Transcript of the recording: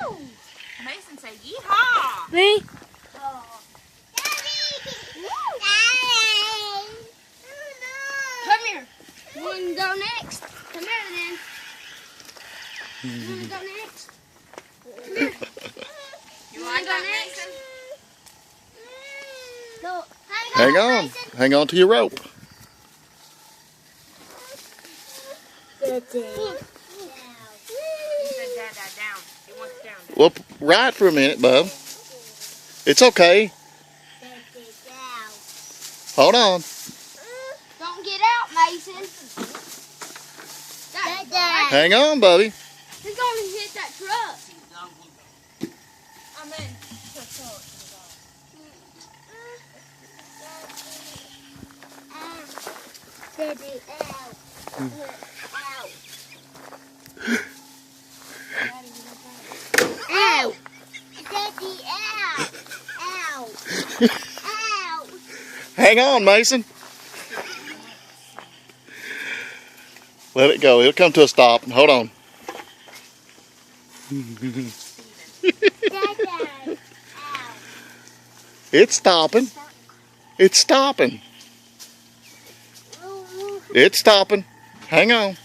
Woo! Mason said, yeehaw! Me? Oh. Come here. You want to go next? Come here then. You want to go next? Come here. You want to go next? Go. Hang on. Hang on to your rope. He said, Dad, down. He wants down. Well, ride for a minute, bub. It's okay. Hold on. Don't get out, Mason. Hang on, Bubby. He's going to hit that truck. I'm in. Daddy, ow. Ow. Daddy, ow. Ow. Ow. Hang on, Mason. Let it go. It'll come to a stop. Hold on. Dada. Ow. It's stopping. It's stopping. It's stopping. Hang on.